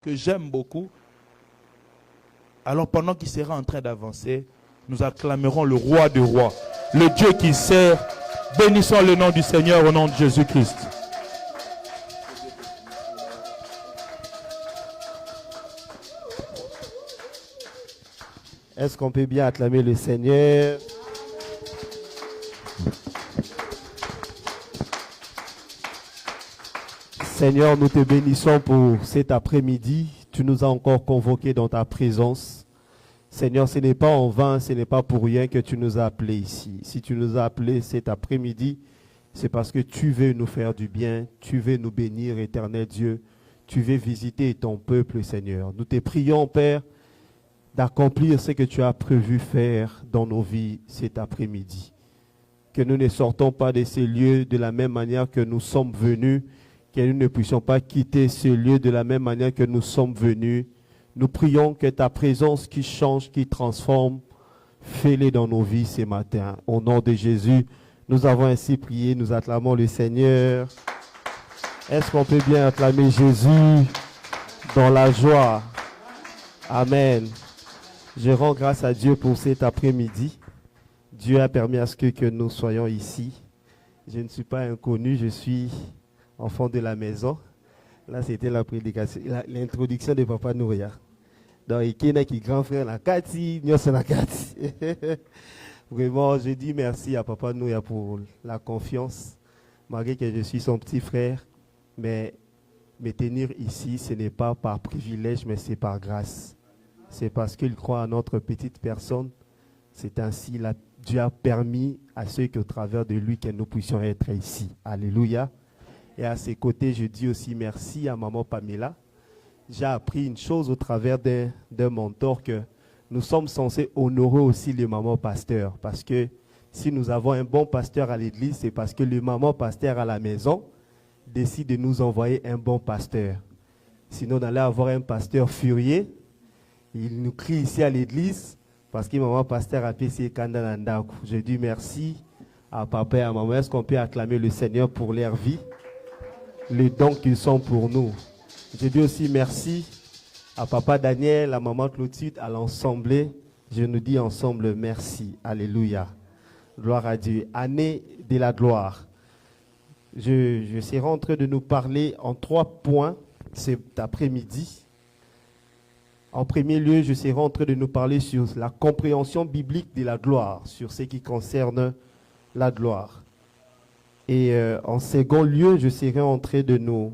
que j'aime beaucoup. Alors pendant qu'il sera en train d'avancer, nous acclamerons le roi des rois, le Dieu qui sert. Bénissons le nom du Seigneur au nom de Jésus-Christ. Est-ce qu'on peut bien acclamer le Seigneur? Seigneur, nous te bénissons pour cet après-midi. Tu nous as encore convoqués dans ta présence. Seigneur, ce n'est pas en vain, ce n'est pas pour rien que tu nous as appelés ici. Si tu nous as appelés cet après-midi, c'est parce que tu veux nous faire du bien, tu veux nous bénir, éternel Dieu. Tu veux visiter ton peuple, Seigneur. Nous te prions, Père, d'accomplir ce que tu as prévu faire dans nos vies cet après-midi. Que nous ne sortons pas de ces lieux de la même manière que nous sommes venus, que nous ne puissions pas quitter ce lieu de la même manière que nous sommes venus. Nous prions que ta présence qui change, qui transforme, fais-le dans nos vies ce matin. Au nom de Jésus, nous avons ainsi prié, nous acclamons le Seigneur. Est-ce qu'on peut bien acclamer Jésus dans la joie? Amen. Je rends grâce à Dieu pour cet après-midi. Dieu a permis à ce que nous soyons ici. Je ne suis pas inconnu, je suis enfant de la maison. Là, c'était la prédication, l'introduction de Papa Nouria. Donc, il y a qui grand frère la Kati, nous sommes la Kati. Vraiment, je dis merci à Papa Nouria pour la confiance, malgré que je suis son petit frère. Mais me tenir ici, ce n'est pas par privilège, mais c'est par grâce. C'est parce qu'il croit à notre petite personne. C'est ainsi que Dieu a permis à ceux qui, au travers de lui, que nous puissions être ici. Alléluia. Et à ses côtés, je dis aussi merci à maman Pamela. J'ai appris une chose au travers d'un mentor, que nous sommes censés honorer aussi le maman pasteur. Parce que si nous avons un bon pasteur à l'église, c'est parce que le maman pasteur à la maison décide de nous envoyer un bon pasteur. Sinon, on allait avoir un pasteur furieux. Il nous crie ici à l'église parce que maman pasteur a payé Kandanandaku. Je dis merci à papa et à maman. Est-ce qu'on peut acclamer le Seigneur pour leur vie, les dons qu'ils sont pour nous? Je dis aussi merci à papa Daniel, à maman Clotilde, à l'ensemble. Je nous dis ensemble merci. Alléluia. Gloire à Dieu. Année de la gloire. Je serai en train de nous parler en 3 points cet après-midi. En premier lieu, je serai en train de nous parler sur la compréhension biblique de la gloire, sur ce qui concerne la gloire. Et en second lieu, je serai en train de nous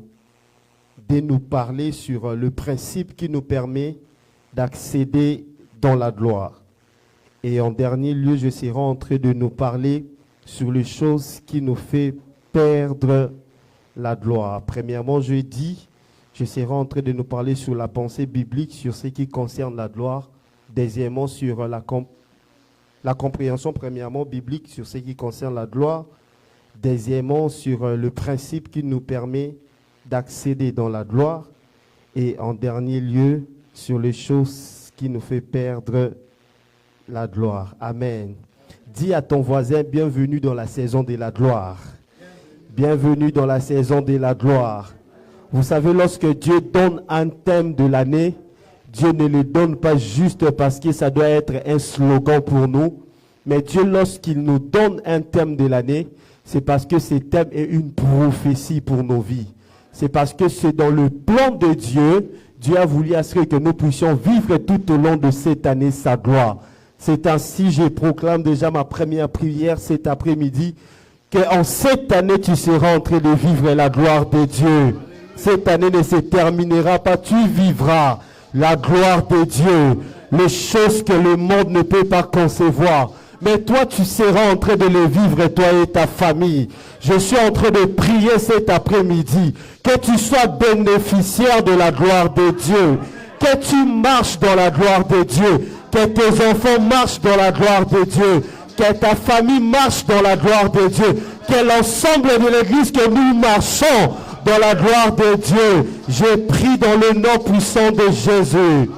parler sur le principe qui nous permet d'accéder dans la gloire. Et en dernier lieu, je serai en train de nous parler sur les choses qui nous font perdre la gloire. Premièrement, je serai en train de nous parler sur la pensée biblique, sur ce qui concerne la gloire. Deuxièmement, sur la compréhension, premièrement, biblique, sur ce qui concerne la gloire. Deuxièmement, sur le principe qui nous permet d'accéder dans la gloire. Et en dernier lieu, sur les choses qui nous font perdre la gloire. Amen. Dis à ton voisin, bienvenue dans la saison de la gloire. Bienvenue dans la saison de la gloire. Vous savez, lorsque Dieu donne un thème de l'année, Dieu ne le donne pas juste parce que ça doit être un slogan pour nous. Mais Dieu, lorsqu'il nous donne un thème de l'année, c'est parce que ce thème est une prophétie pour nos vies. C'est parce que c'est dans le plan de Dieu, Dieu a voulu assurer que nous puissions vivre tout au long de cette année sa gloire. C'est ainsi, je proclame déjà ma première prière cet après-midi, qu'en cette année, tu seras en train de vivre la gloire de Dieu. Cette année ne se terminera pas, tu vivras la gloire de Dieu, les choses que le monde ne peut pas concevoir. Mais toi, tu seras en train de les vivre, toi et ta famille. Je suis en train de prier cet après-midi, que tu sois bénéficiaire de la gloire de Dieu, que tu marches dans la gloire de Dieu, que tes enfants marchent dans la gloire de Dieu, que ta famille marche dans la gloire de Dieu, que l'ensemble de l'église que nous marchons dans la gloire de Dieu. Je prie dans le nom puissant de Jésus.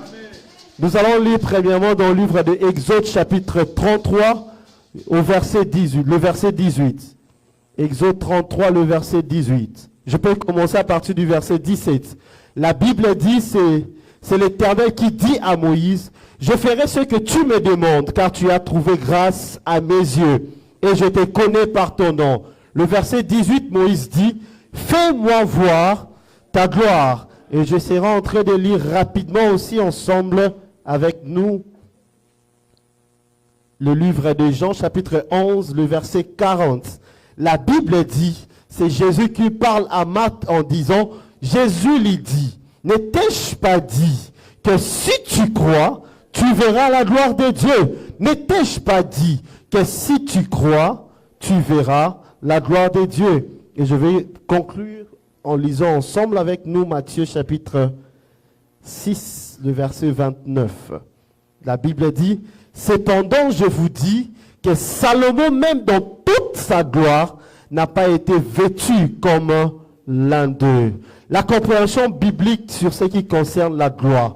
Nous allons lire premièrement dans le livre de Exode chapitre 33 au verset 18, le verset 18. Exode 33, le verset 18. Je peux commencer à partir du verset 17. La Bible dit, c'est l'Éternel qui dit à Moïse, « Je ferai ce que tu me demandes, car tu as trouvé grâce à mes yeux, et je te connais par ton nom. » Le verset 18, Moïse dit, « Fais-moi voir ta gloire. » Et je serai en train de lire rapidement aussi ensemble avec nous le livre de Jean, chapitre 11, le verset 40. La Bible dit, c'est Jésus qui parle à Marthe en disant, Jésus lui dit, « Ne t'ai-je pas dit que si tu crois, tu verras la gloire de Dieu? Ne t'ai-je pas dit que si tu crois, tu verras la gloire de Dieu? » Et je vais conclure en lisant ensemble avec nous Matthieu chapitre 6, le verset 29. La Bible dit, « Cependant, je vous dis que Salomon, même dans toute sa gloire, n'a pas été vêtu comme l'un d'eux. » La compréhension biblique sur ce qui concerne la gloire.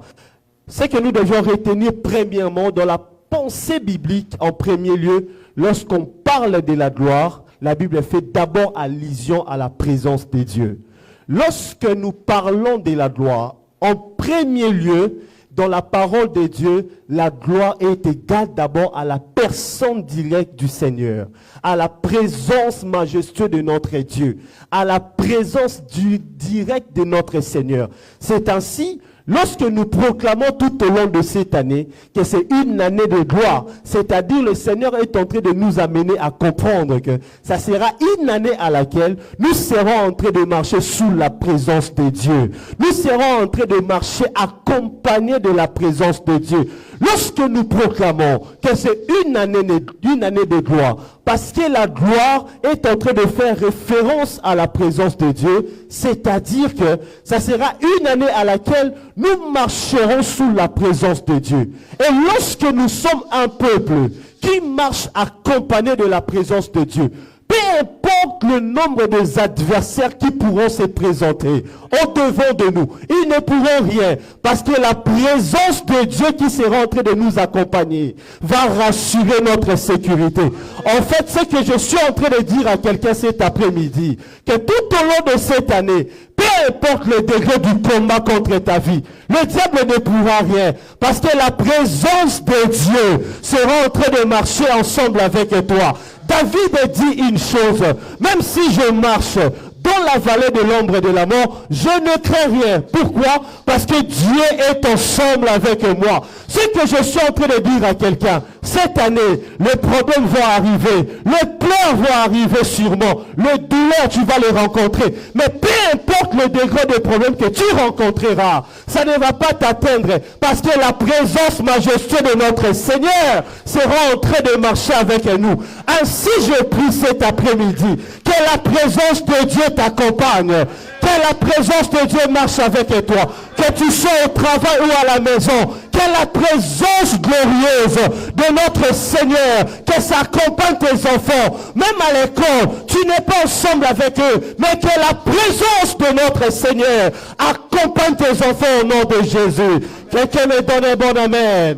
Ce que nous devions retenir premièrement dans la pensée biblique en premier lieu, lorsqu'on parle de la gloire, la Bible fait d'abord allusion à la présence de Dieu. Lorsque nous parlons de la gloire, en premier lieu, dans la parole de Dieu, la gloire est égale d'abord à la personne directe du Seigneur, à la présence majestueuse de notre Dieu, à la présence directe de notre Seigneur. C'est ainsi, lorsque nous proclamons tout au long de cette année que c'est une année de gloire, c'est-à-dire le Seigneur est en train de nous amener à comprendre que ça sera une année à laquelle nous serons en train de marcher sous la présence de Dieu. Nous serons en train de marcher accompagnés de la présence de Dieu. Lorsque nous proclamons que c'est une année de gloire, parce que la gloire est en train de faire référence à la présence de Dieu, c'est-à-dire que ça sera une année à laquelle nous marcherons sous la présence de Dieu. Et lorsque nous sommes un peuple qui marche accompagné de la présence de Dieu, peu importe le nombre des adversaires qui pourront se présenter au-devant de nous, ils ne pourront rien, parce que la présence de Dieu qui sera en train de nous accompagner va rassurer notre sécurité. En fait, ce que je suis en train de dire à quelqu'un cet après-midi, que tout au long de cette année, peu importe le degré du combat contre ta vie, le diable ne pourra rien, parce que la présence de Dieu sera en train de marcher ensemble avec toi. David dit une chose, même si je marche dans la vallée de l'ombre et de la mort, je ne crains rien. Pourquoi? Parce que Dieu est ensemble avec moi. Ce que je suis en train de dire à quelqu'un, cette année, les problèmes vont arriver, les pleurs vont arriver sûrement, les douleurs, tu vas les rencontrer. Mais peu importe le degré de problème que tu rencontreras, ça ne va pas t'atteindre, parce que la présence majestueuse de notre Seigneur sera en train de marcher avec nous. Ainsi, je prie cet après-midi, que la présence de Dieu t'accompagne, que la présence de Dieu marche avec toi, que tu sois au travail ou à la maison, que la présence glorieuse de notre Seigneur, que ça accompagne tes enfants, même à l'école, tu n'es pas ensemble avec eux, mais que la présence de notre Seigneur accompagne tes enfants au nom de Jésus. Quelqu'un me donne un bon amen.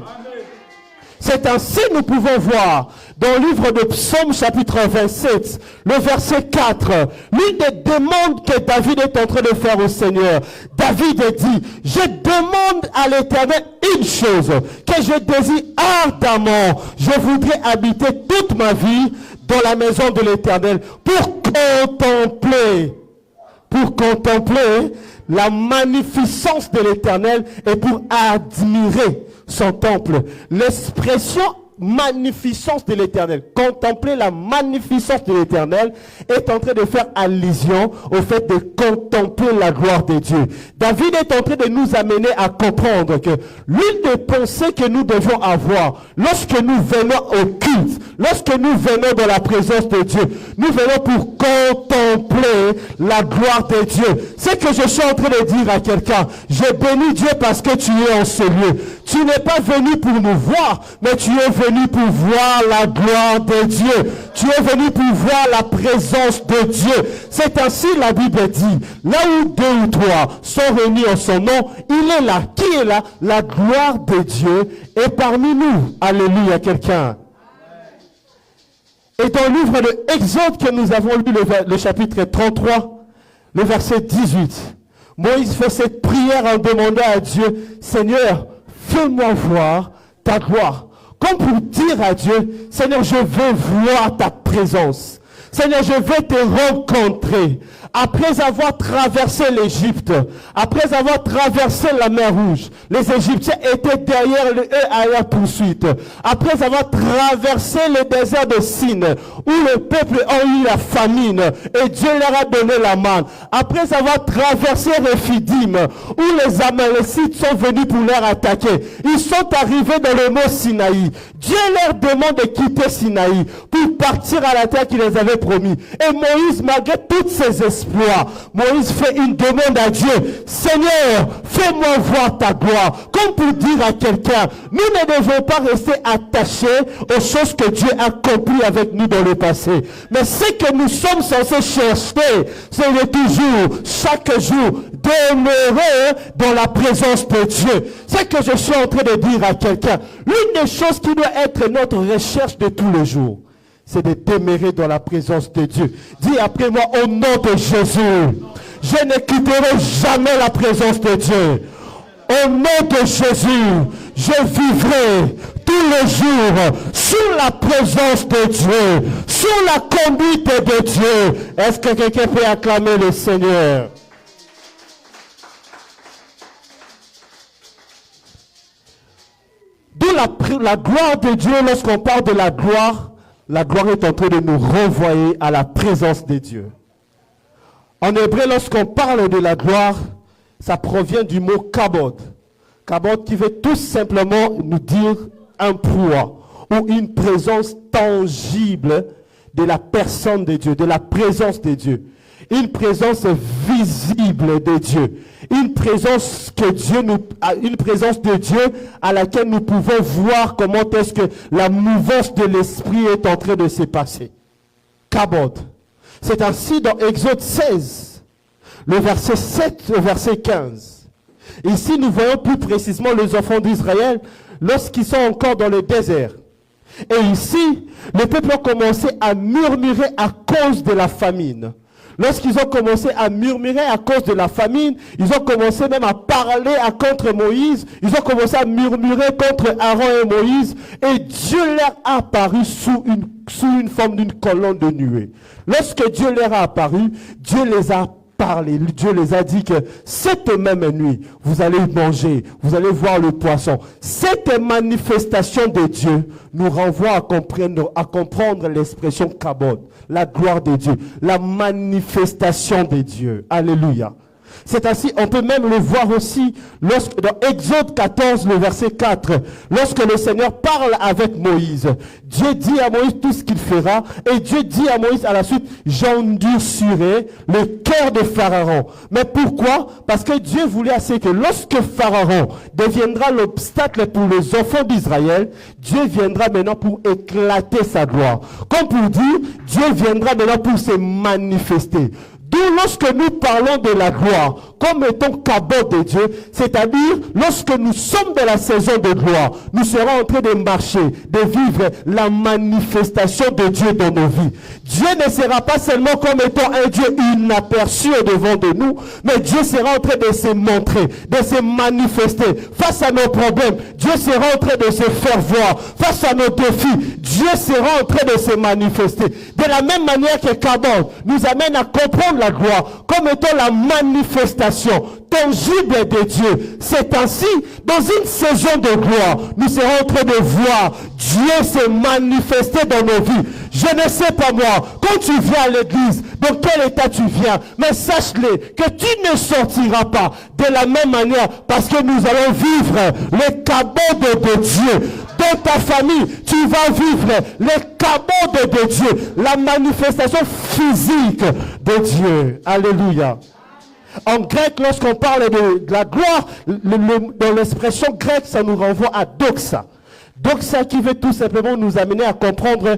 C'est ainsi que nous pouvons voir dans le livre de Psaume chapitre 27, le verset 4, l'une des demandes que David est en train de faire au Seigneur. David dit, je demande à l'Éternel une chose, que je désire ardemment. Je voudrais habiter toute ma vie dans la maison de l'Éternel pour contempler la magnificence de l'Éternel et pour admirer son temple. L'expression magnificence de l'Éternel, contempler la magnificence de l'Éternel, est en train de faire allusion au fait de contempler la gloire de Dieu. David est en train de nous amener à comprendre que l'une des pensées que nous devons avoir lorsque nous venons au culte, lorsque nous venons dans la présence de Dieu, nous venons pour contempler la gloire de Dieu. C'est que je suis en train de dire à quelqu'un, je bénis Dieu parce que tu es en ce lieu. Tu n'es pas venu pour nous voir, mais tu es venu pour voir la gloire de Dieu. Tu es venu pour voir la présence de Dieu. C'est ainsi la Bible dit, là où deux ou trois sont réunis en son nom, il est là. Qui est là? La gloire de Dieu est parmi nous. Alléluia, quelqu'un. Et dans le livre de Exode que nous avons lu, le chapitre 33, le verset 18, Moïse fait cette prière en demandant à Dieu, Seigneur, fais-moi voir ta gloire. Comme pour dire à Dieu, Seigneur, je veux voir ta présence. Seigneur, je veux te rencontrer. Après avoir traversé l'Égypte, après avoir traversé la mer Rouge, les Égyptiens étaient derrière eux à la poursuite. Après avoir traversé le désert de Sin, où le peuple a eu la famine, et Dieu leur a donné la manne. Après avoir traversé Rephidim, où les Amalécites sont venus pour leur attaquer, ils sont arrivés dans le mont Sinaï. Dieu leur demande de quitter Sinaï pour partir à la terre qu'il les avait promis. Et Moïse, malgré tous ses exploits, Moïse fait une demande à Dieu. Seigneur, fais-moi voir ta gloire. Comme pour dire à quelqu'un, nous ne devons pas rester attachés aux choses que Dieu a accomplies avec nous dans le passé. Mais ce que nous sommes censés chercher, c'est de toujours, chaque jour, demeurer dans la présence de Dieu. C'est que je suis en train de dire à quelqu'un. L'une des choses qui doit être notre recherche de tous les jours, c'est de demeurer dans la présence de Dieu. Dis après moi, au nom de Jésus, je ne quitterai jamais la présence de Dieu. Au nom de Jésus, je vivrai tous les jours sous la présence de Dieu, sous la conduite de Dieu. Est-ce que quelqu'un peut acclamer le Seigneur? D'où la gloire de Dieu, lorsqu'on parle de la gloire est en train de nous renvoyer à la présence de Dieu. En hébreu, lorsqu'on parle de la gloire, ça provient du mot kabod. Kabod qui veut tout simplement nous dire un poids ou une présence tangible de la personne de Dieu, de la présence de Dieu. Une présence visible de Dieu. Une présence de Dieu à laquelle nous pouvons voir comment est-ce que la mouvance de l'esprit est en train de se passer. Kabod. C'est ainsi dans Exode 16, le verset 7 au verset 15. Ici, nous voyons plus précisément les enfants d'Israël lorsqu'ils sont encore dans le désert. Et ici, le peuple a commencé à murmurer à cause de la famine. Lorsqu'ils ont commencé à murmurer à cause de la famine, ils ont commencé même à parler contre Moïse, ils ont commencé à murmurer contre Aaron et Moïse, et Dieu leur a apparu sous une forme d'une colonne de nuée. Lorsque Dieu leur a apparu, Dieu les a parlé, Dieu les a dit que cette même nuit, vous allez manger, vous allez voir le poisson. Cette manifestation de Dieu nous renvoie à comprendre l'expression kabod, la gloire de Dieu, la manifestation de Dieu. Alléluia. C'est ainsi, on peut même le voir aussi dans Exode 14, le verset 4, lorsque le Seigneur parle avec Moïse. Dieu dit à Moïse tout ce qu'il fera, et Dieu dit à Moïse à la suite, j'endurcirai le cœur de Pharaon. Mais pourquoi? Parce que Dieu voulait assez que lorsque Pharaon deviendra l'obstacle pour les enfants d'Israël, Dieu viendra maintenant pour éclater sa gloire. Comme pour dire, Dieu viendra maintenant pour se manifester. D'où lorsque nous parlons de la gloire comme étant kabod de Dieu, c'est-à-dire lorsque nous sommes dans la saison de gloire, nous serons en train de marcher, de vivre la manifestation de Dieu dans nos vies. Dieu ne sera pas seulement comme étant un Dieu inaperçu devant de nous, mais Dieu sera en train de se montrer, de se manifester face à nos problèmes. Dieu sera en train de se faire voir face à nos défis. Dieu sera en train de se manifester. De la même manière que kabod nous amène à comprendre la gloire comme étant la manifestation tangible de Dieu. C'est ainsi, dans une saison de gloire, nous serons en train de voir Dieu se manifester dans nos vies. Je ne sais pas moi, quand tu viens à l'église, dans quel état tu viens, mais sache-le que tu ne sortiras pas de la même manière parce que nous allons vivre les kabods de Dieu. Dans ta famille, tu vas vivre les kabods de Dieu, la manifestation physique de Dieu. Alléluia. En grec, lorsqu'on parle de la gloire, dans l'expression grecque, ça nous renvoie à doxa. Doxa qui veut tout simplement nous amener à comprendre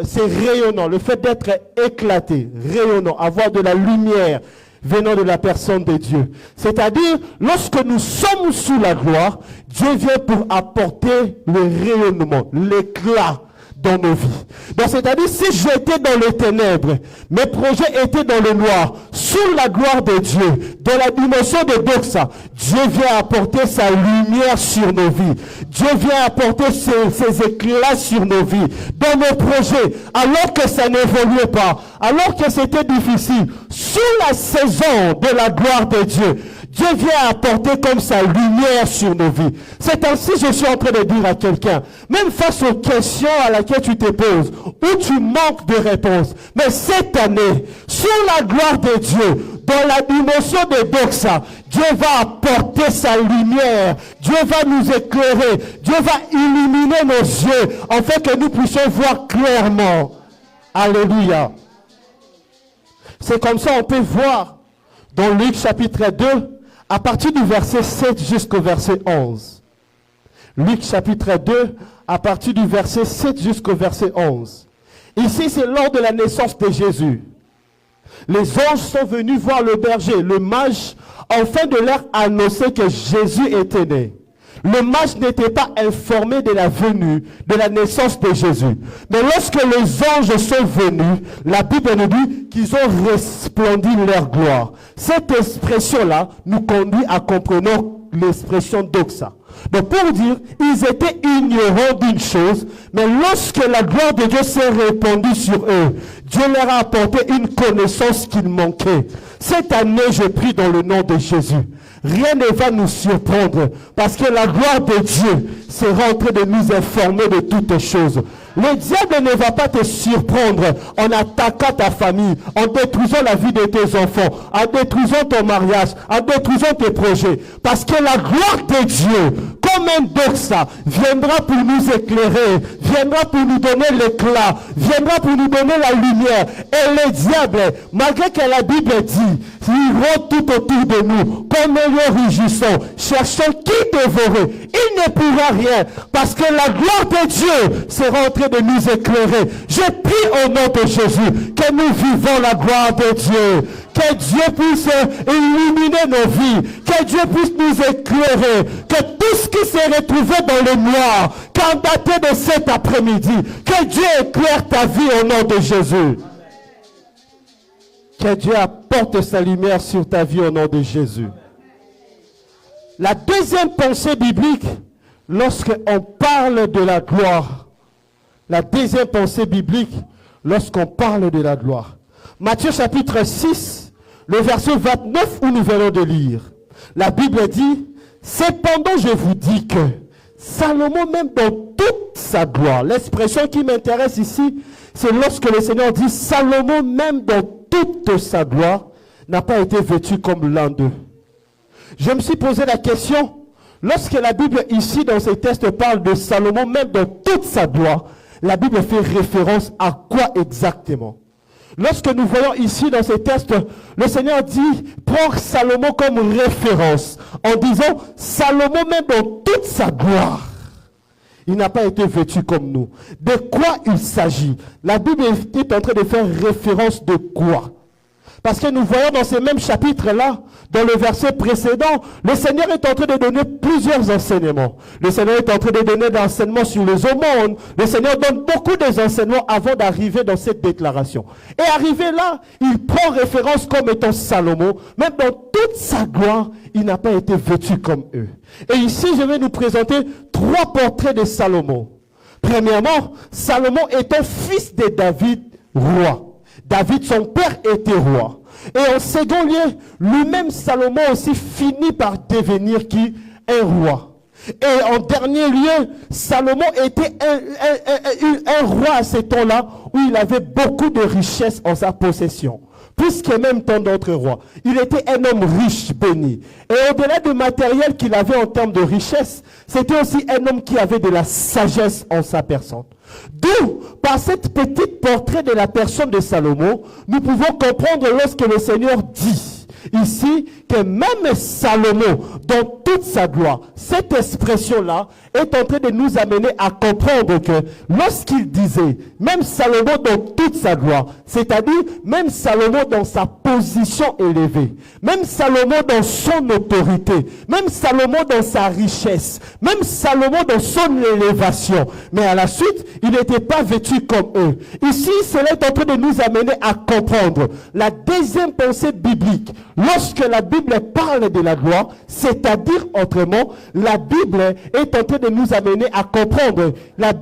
ces rayonnants, le fait d'être éclaté, rayonnant, avoir de la lumière venant de la personne de Dieu. C'est-à-dire, lorsque nous sommes sous la gloire, Dieu vient pour apporter le rayonnement, l'éclat dans nos vies. Donc c'est-à-dire, si j'étais dans les ténèbres, mes projets étaient dans le noir, sous la gloire de Dieu, dans la dimension de Doxa, Dieu vient apporter sa lumière sur nos vies. Dieu vient apporter ses éclats sur nos vies, dans nos projets, alors que ça n'évoluait pas, alors que c'était difficile, sous la saison de la gloire de Dieu. Dieu vient apporter comme sa lumière sur nos vies. C'est ainsi que je suis en train de dire à quelqu'un, même face aux questions à laquelle tu te poses, où tu manques de réponse, mais cette année, sur la gloire de Dieu, dans la dimension de Doxa, Dieu va apporter sa lumière, Dieu va nous éclairer, Dieu va illuminer nos yeux, afin que nous puissions voir clairement. Alléluia. C'est comme ça on peut voir dans Luc chapitre 2, à partir du verset 7 jusqu'au verset 11. Luc chapitre 2, à partir du verset 7 jusqu'au verset 11. Ici, c'est lors de la naissance de Jésus. Les anges sont venus voir le berger, le mage, afin de leur annoncer que Jésus était né. Le mage n'était pas informé de la venue, de la naissance de Jésus. Mais lorsque les anges sont venus, la Bible nous dit qu'ils ont resplendi leur gloire. Cette expression-là nous conduit à comprendre l'expression doxa. Donc pour dire, ils étaient ignorants d'une chose, mais lorsque la gloire de Dieu s'est répandue sur eux, Dieu leur a apporté une connaissance qu'il manquait. Cette année, je prie dans le nom de Jésus. Rien ne va nous surprendre parce que la gloire de Dieu sera en train de nous informer de toutes choses. Le diable ne va pas te surprendre en attaquant ta famille, en détruisant la vie de tes enfants, en détruisant ton mariage, en détruisant tes projets. Parce que la gloire de Dieu, comme un doxa, viendra pour nous éclairer, viendra pour nous donner l'éclat, viendra pour nous donner la lumière. Et le diable, malgré que la Bible dit, il rôde tout autour de nous, comme un lion rugissant, cherchant qui dévorer. Il ne pourra rien, parce que la gloire de Dieu sera en train de nous éclairer. Je prie au nom de Jésus que nous vivons la gloire de Dieu. Que Dieu puisse illuminer nos vies. Que Dieu puisse nous éclairer. Que tout ce qui s'est retrouvé dans le noir, qu'en daté de cet après-midi, que Dieu éclaire ta vie au nom de Jésus. Que Dieu apporte sa lumière sur ta vie au nom de Jésus. La deuxième pensée biblique, lorsqu'on parle de la gloire, la deuxième pensée biblique, lorsqu'on parle de la gloire. Matthieu chapitre 6, le verset 29 où nous venons de lire. La Bible dit, cependant je vous dis que Salomon même dans toute sa gloire, l'expression qui m'intéresse ici, c'est lorsque le Seigneur dit Salomon même dans toute sa gloire n'a pas été vêtu comme l'un d'eux. Je me suis posé la question, lorsque la Bible ici dans ces textes parle de Salomon même dans toute sa gloire, la Bible fait référence à quoi exactement? Lorsque nous voyons ici dans ces textes, le Seigneur dit, prends Salomon comme référence, en disant, Salomon même dans toute sa gloire, il n'a pas été vêtu comme nous. De quoi il s'agit? La Bible est en train de faire référence de quoi? Parce que nous voyons dans ces mêmes chapitres-là, dans le verset précédent, le Seigneur est en train de donner plusieurs enseignements. Le Seigneur est en train de donner des enseignements sur les aumônes. Le Seigneur donne beaucoup d'enseignements avant d'arriver dans cette déclaration. Et arrivé là, il prend référence comme étant Salomon. Même dans toute sa gloire, il n'a pas été vêtu comme eux. Et ici, je vais nous présenter 3 portraits de Salomon. Premièrement, Salomon étant fils de David, roi. David, son père, était roi. Et en second lieu, lui-même, Salomon aussi finit par devenir qui? Un roi. Et en dernier lieu, Salomon était un roi à ce temps-là où il avait beaucoup de richesses en sa possession. Plus que même tant d'autres rois. Il était un homme riche, béni. Et au-delà du matériel qu'il avait en termes de richesse, c'était aussi un homme qui avait de la sagesse en sa personne. D'où, par cette petite portrait de la personne de Salomon, nous pouvons comprendre lorsque le Seigneur dit ici que même Salomon, dans toute sa gloire, cette expression-là est en train de nous amener à comprendre que lorsqu'il disait, même Salomon dans toute sa gloire, c'est-à-dire même Salomon dans sa position élevée, même Salomon dans son autorité, même Salomon dans sa richesse, même Salomon dans son élévation, mais à la suite, il n'était pas vêtu comme eux. Ici, cela est en train de nous amener à comprendre la deuxième pensée biblique. Lorsque la Bible parle de la gloire, c'est-à-dire autrement, la Bible est en train de nous amener à comprendre la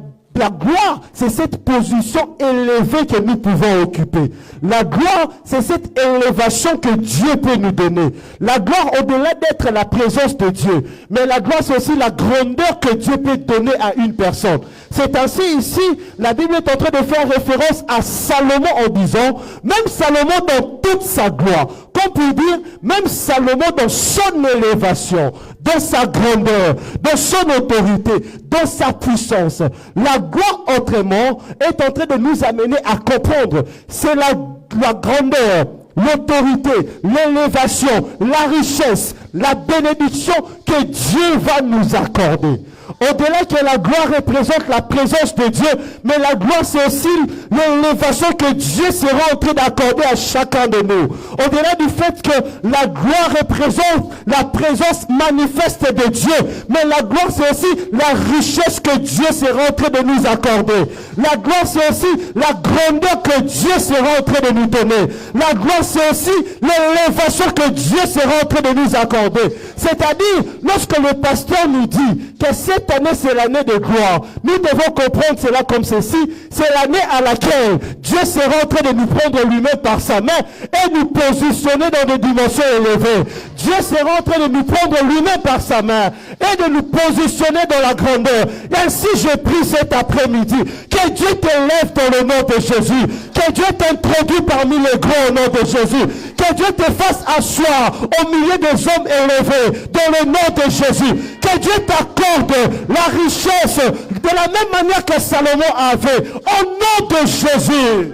gloire, c'est cette position élevée que nous pouvons occuper. La gloire, c'est cette élévation que Dieu peut nous donner. La gloire, au-delà d'être la présence de Dieu, mais la gloire, c'est aussi la grandeur que Dieu peut donner à une personne. C'est ainsi ici, la Bible est en train de faire référence à Salomon en disant, même Salomon dans toute sa gloire, comme pour dire, même Salomon dans son élévation, dans sa grandeur, dans son autorité, dans sa puissance. La gloire, autrement, est en train de nous amener à comprendre. C'est la grandeur, l'autorité, l'élévation, la richesse, la bénédiction que Dieu va nous accorder. Au-delà que la gloire représente la présence de Dieu, mais la gloire c'est aussi l'élévation que Dieu sera en train d'accorder à chacun de nous. Au-delà du fait que la gloire représente la présence manifeste de Dieu, mais la gloire c'est aussi la richesse que Dieu sera en train de nous accorder. La gloire c'est aussi la grandeur que Dieu sera en train de nous donner. La gloire c'est aussi l'élévation que Dieu sera en train de nous accorder. C'est-à-dire, lorsque le pasteur nous dit que cette année c'est l'année de gloire, nous devons comprendre cela comme ceci. C'est l'année à laquelle Dieu sera en train de nous prendre lui-même par sa main et nous positionner dans des dimensions élevées. Dieu sera en train de nous prendre lui-même par sa main et de nous positionner dans la grandeur. Et ainsi je prie cet après-midi que Dieu t'élève dans le nom de Jésus, que Dieu t'introduise parmi les grands au nom de Jésus, que Dieu te fasse asseoir au milieu des hommes élevés dans le nom de Jésus, que Dieu t'accorde la richesse de la même manière que Salomon avait, au nom de Jésus.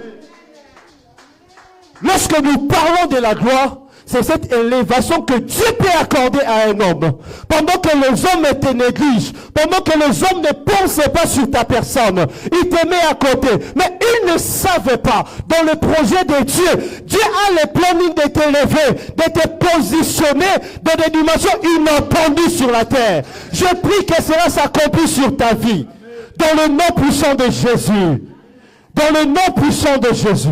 Lorsque nous parlons de la gloire, c'est cette élévation que Dieu peut accorder à un homme. Pendant que les hommes te négligent, pendant que les hommes ne pensaient pas sur ta personne, ils te mettent à côté. Mais ils ne savaient pas, dans le projet de Dieu, Dieu a le planning de t'élever, de te positionner dans des dimensions inattendues sur la terre. Je prie que cela s'accomplisse sur ta vie. Dans le nom puissant de Jésus. Dans le nom puissant de Jésus.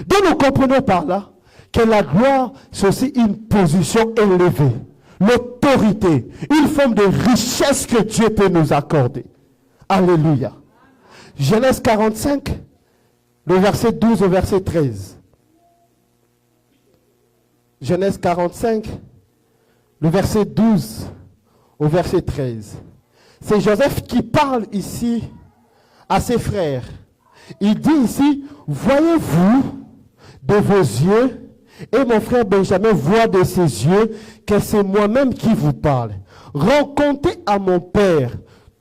Donc nous comprenons par là que la gloire, c'est aussi une position élevée, l'autorité, une forme de richesse que Dieu peut nous accorder. Alléluia. Genèse 45, le verset 12 au verset 13. Genèse 45, le verset 12 au verset 13. C'est Joseph qui parle ici à ses frères. Il dit ici, voyez-vous de vos yeux, et mon frère Benjamin voit de ses yeux que c'est moi-même qui vous parle. Rencontrez à mon père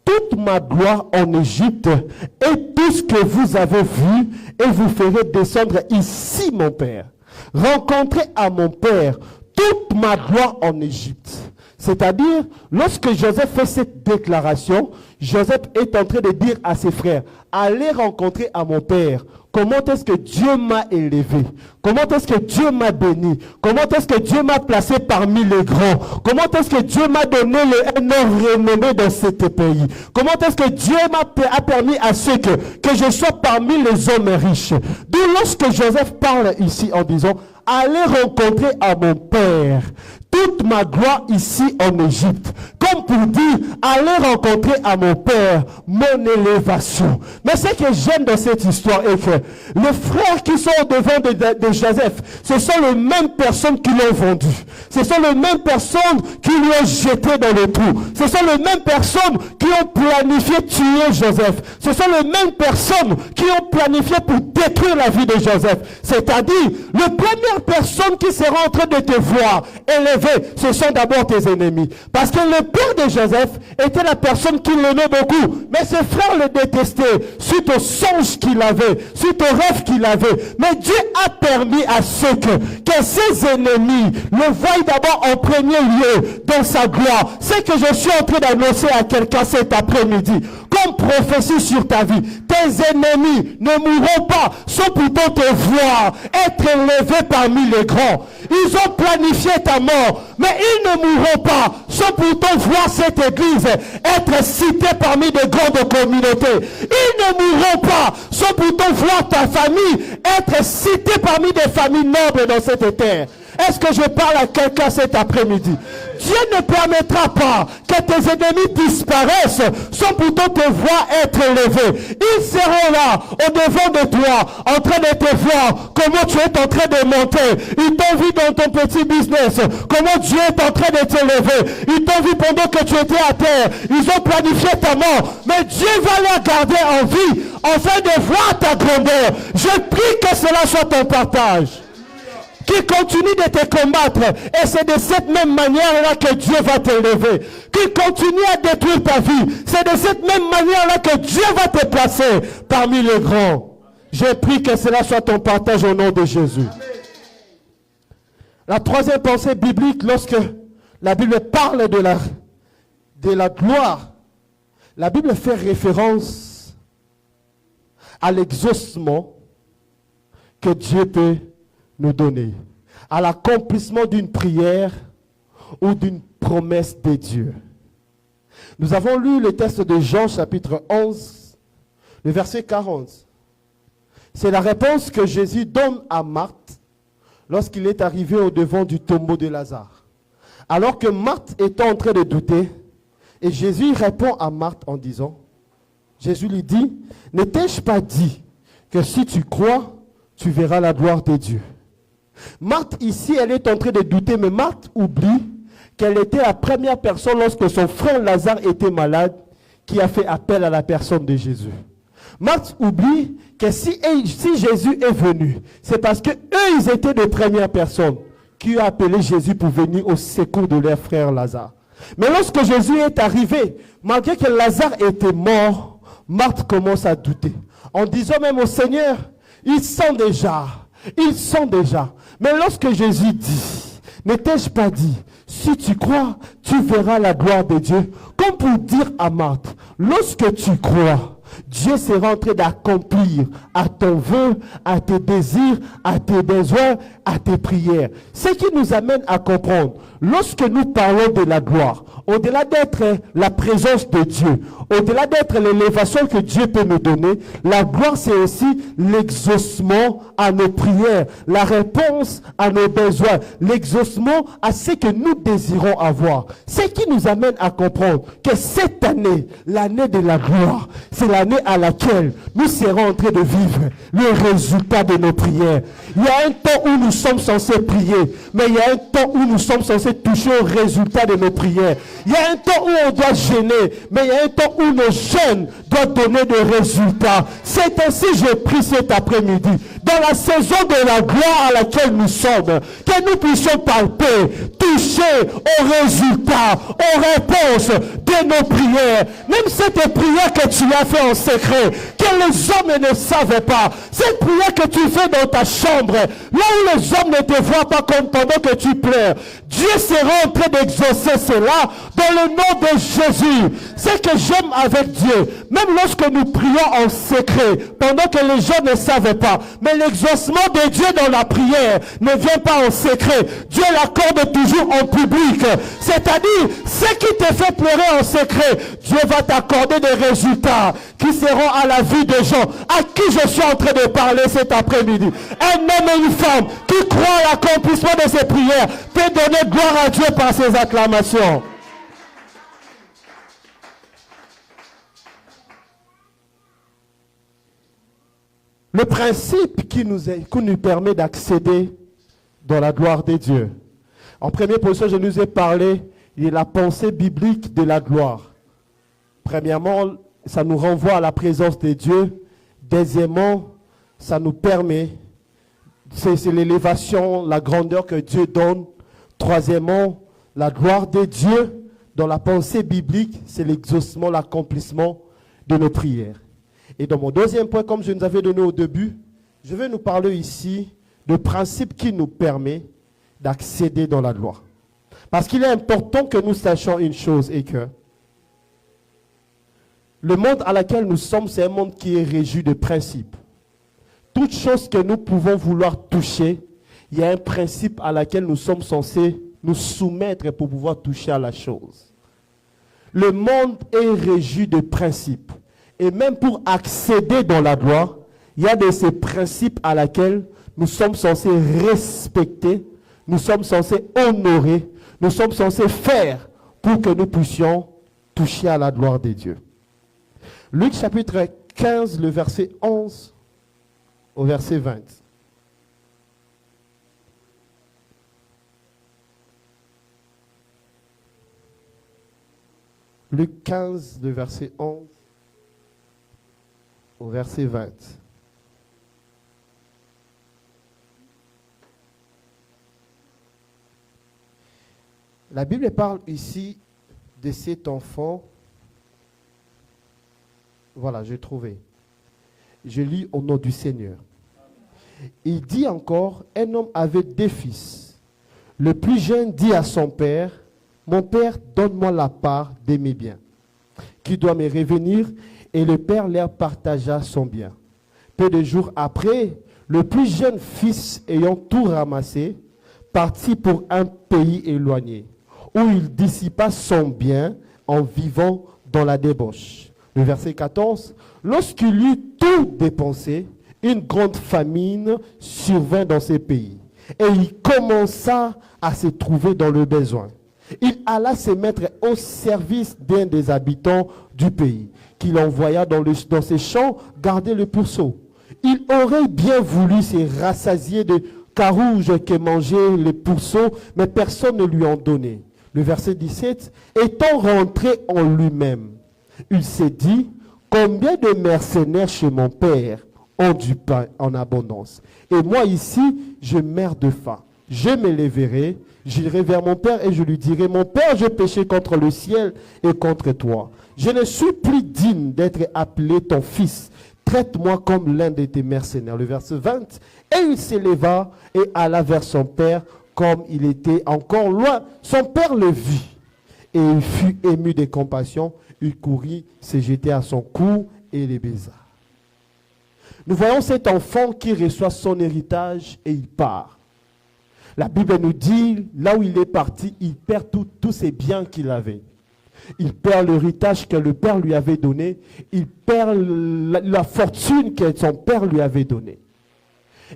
toute ma gloire en Égypte et tout ce que vous avez vu, et vous ferez descendre ici mon père. Rencontrez à mon père toute ma gloire en Égypte. C'est-à-dire, lorsque Joseph fait cette déclaration, Joseph est en train de dire à ses frères, allez rencontrer à mon père. Comment est-ce que Dieu m'a élevé? Comment est-ce que Dieu m'a béni? Comment est-ce que Dieu m'a placé parmi les grands? Comment est-ce que Dieu m'a donné un nom renommé dans ce pays? Comment est-ce que Dieu a permis à ceux que je sois parmi les hommes riches? D'où lorsque Joseph parle ici en disant, allez rencontrer à mon père toute ma gloire ici en Égypte. Comme pour dire, allez rencontrer à mon père mon élévation. Mais ce que j'aime dans cette histoire est que les frères qui sont au devant de Joseph, ce sont les mêmes personnes qui l'ont vendu. Ce sont les mêmes personnes qui l'ont jeté dans le trou. Ce sont les mêmes personnes qui ont planifié tuer Joseph. Ce sont les mêmes personnes qui ont planifié pour détruire la vie de Joseph. C'est-à-dire, la première personne qui sera en train de te voir élevé t'élever, ce sont d'abord tes ennemis. Parce que le père de Joseph était la personne qui l'aimait beaucoup. Mais ses frères le détestaient suite au songe qu'il avait, suite au rêve qu'il avait. Mais Dieu a permis à ceux que ses ennemis le voient d'abord en premier lieu dans sa gloire. C'est que je suis en train d'annoncer à quelqu'un cet après-midi. Comme prophétie sur ta vie, tes ennemis ne mourront pas sans plutôt te voir être élevé parmi les grands. Ils ont planifié ta mort, mais ils ne mourront pas sans plutôt voir cette église être citée parmi des grandes communautés. Ils ne mourront pas sans plutôt voir ta famille être citée parmi des familles nobles dans cette terre. Est-ce que je parle à quelqu'un cet après-midi? Dieu ne permettra pas que tes ennemis disparaissent sans plutôt te voir être élevé. Ils seront là, au devant de toi, en train de te voir comment tu es en train de monter. Ils t'ont vu dans ton petit business, comment Dieu est en train de t'élever. Ils t'ont vu pendant que tu étais à terre. Ils ont planifié ta mort. Mais Dieu va les garder en vie, afin de voir ta grandeur. Je prie que cela soit ton partage. Qui continue de te combattre. Et c'est de cette même manière-là que Dieu va t'élever. Qui continue à détruire ta vie. C'est de cette même manière-là que Dieu va te placer parmi les grands. Je prie que cela soit ton partage au nom de Jésus. La troisième pensée biblique, lorsque la Bible parle de la gloire, la Bible fait référence à l'exaucement que Dieu peut nous donner, à l'accomplissement d'une prière ou d'une promesse de Dieu. Nous avons lu le texte de Jean chapitre 11, le verset 40. C'est la réponse que Jésus donne à Marthe lorsqu'il est arrivé au devant du tombeau de Lazare. Alors que Marthe est en train de douter, et Jésus répond à Marthe en disant, Jésus lui dit, ne t'ai-je pas dit que si tu crois, tu verras la gloire de Dieu? Marthe ici, elle est en train de douter, mais Marthe oublie qu'elle était la première personne lorsque son frère Lazare était malade qui a fait appel à la personne de Jésus. Marthe oublie que si Jésus est venu, c'est parce que eux, ils étaient les premières personnes qui ont appelé Jésus pour venir au secours de leur frère Lazare. Mais lorsque Jésus est arrivé, malgré que Lazare était mort, Marthe commence à douter. En disant même au Seigneur, ils sont déjà. Mais lorsque Jésus dit, ne t'ai-je pas dit, si tu crois, tu verras la gloire de Dieu. Comme pour dire à Marthe, lorsque tu crois, Dieu sera en train d'accomplir à ton vœu, à tes désirs, à tes besoins, à tes prières. Ce qui nous amène à comprendre, lorsque nous parlons de la gloire, au-delà d'être la présence de Dieu, au-delà d'être l'élévation que Dieu peut nous donner, la gloire c'est aussi l'exaucement à nos prières, la réponse à nos besoins, l'exaucement à ce que nous désirons avoir. Ce qui nous amène à comprendre que cette année, l'année de la gloire, c'est l'année à laquelle nous serons en train de vivre le résultat de nos prières. Il y a un temps où nous sommes censés prier, mais il y a un temps où nous sommes censés toucher au résultat de nos prières. Il y a un temps où on doit gêner, mais il y a un temps où nos jeûnes doivent donner des résultats. C'est ainsi que je prie cet après-midi, dans la saison de la gloire à laquelle nous sommes, que nous puissions palper, toucher aux résultats, aux réponses de nos prières. Même cette prière que tu as fait en secret, que les hommes ne savaient pas, cette prière que tu fais dans ta chambre, là où les hommes ne te voient pas comme pendant que tu pleures, Dieu sera en train d'exaucer cela dans le nom de Jésus. C'est que j'aime avec Dieu, même lorsque nous prions en secret, pendant que les gens ne savaient pas, mais l'exaucement de Dieu dans la prière ne vient pas en secret. Dieu l'accorde toujours en public. C'est-à-dire, ce qui te fait pleurer en secret, Dieu va t'accorder des résultats qui seront à la vie des gens à qui je suis en train de parler cet après-midi. Un homme et une femme qui croient à l'accomplissement de ses prières peut donner gloire à Dieu par ses acclamations. Le principe qui nous permet d'accéder dans la gloire de Dieu. En première position, je nous ai parlé de la pensée biblique de la gloire. Premièrement, ça nous renvoie à la présence de Dieu. Deuxièmement, ça nous permet, c'est l'élévation, la grandeur que Dieu donne Troisièmement, la gloire de Dieu dans la pensée biblique, c'est l'exaucement, l'accomplissement de nos prières. Et dans mon deuxième point, comme je nous avais donné au début, je vais nous parler ici de principe qui nous permet d'accéder dans la gloire. Parce qu'il est important que nous sachions une chose, et que le monde à laquelle nous sommes, c'est un monde qui est régi de principes. Toute chose que nous pouvons vouloir toucher, il y a un principe à laquelle nous sommes censés nous soumettre pour pouvoir toucher à la chose. Le monde est régi de principes. Et même pour accéder dans la gloire, il y a de ces principes à laquelle nous sommes censés respecter, nous sommes censés honorer, nous sommes censés faire pour que nous puissions toucher à la gloire de Dieu. Luc chapitre 15, le verset 11 au verset 20. Luc 15, le verset 11 au verset 20. La Bible parle ici de cet enfant. Voilà, j'ai trouvé. Je lis au nom du Seigneur. Il dit encore, un homme avait 2 fils. Le plus jeune dit à son père, mon père, donne-moi la part de mes biens, qui doit me revenir, et le père leur partagea son bien. Peu de jours après, le plus jeune fils, ayant tout ramassé, partit pour un pays éloigné, où il dissipa son bien en vivant dans la débauche. Le verset 14, lorsqu'il eut tout dépensé, une grande famine survint dans ces pays, et il commença à se trouver dans le besoin. Il alla se mettre au service d'un des habitants du pays, qu'il envoya dans ses champs garder le pourceau. Il aurait bien voulu se rassasier de carouges que mangeaient les pourceaux, mais personne ne lui en donnait. Le verset 17, étant rentré en lui-même, il s'est dit, combien de mercenaires chez mon père ont du pain en abondance, et moi ici, je meurs de faim. Je me lèverai, j'irai vers mon père et je lui dirai, mon père, j'ai péché contre le ciel et contre toi. Je ne suis plus digne d'être appelé ton fils. Traite-moi comme l'un de tes mercenaires. Le verset 20, et il s'éleva et alla vers son père comme il était encore loin. Son père le vit et il fut ému de compassion. Il courut, se jetait à son cou et les baisa. Nous voyons cet enfant qui reçoit son héritage et il part. La Bible nous dit, là où il est parti, il perd tous ses biens qu'il avait. Il perd l'héritage que le père lui avait donné. Il perd la fortune que son père lui avait donnée.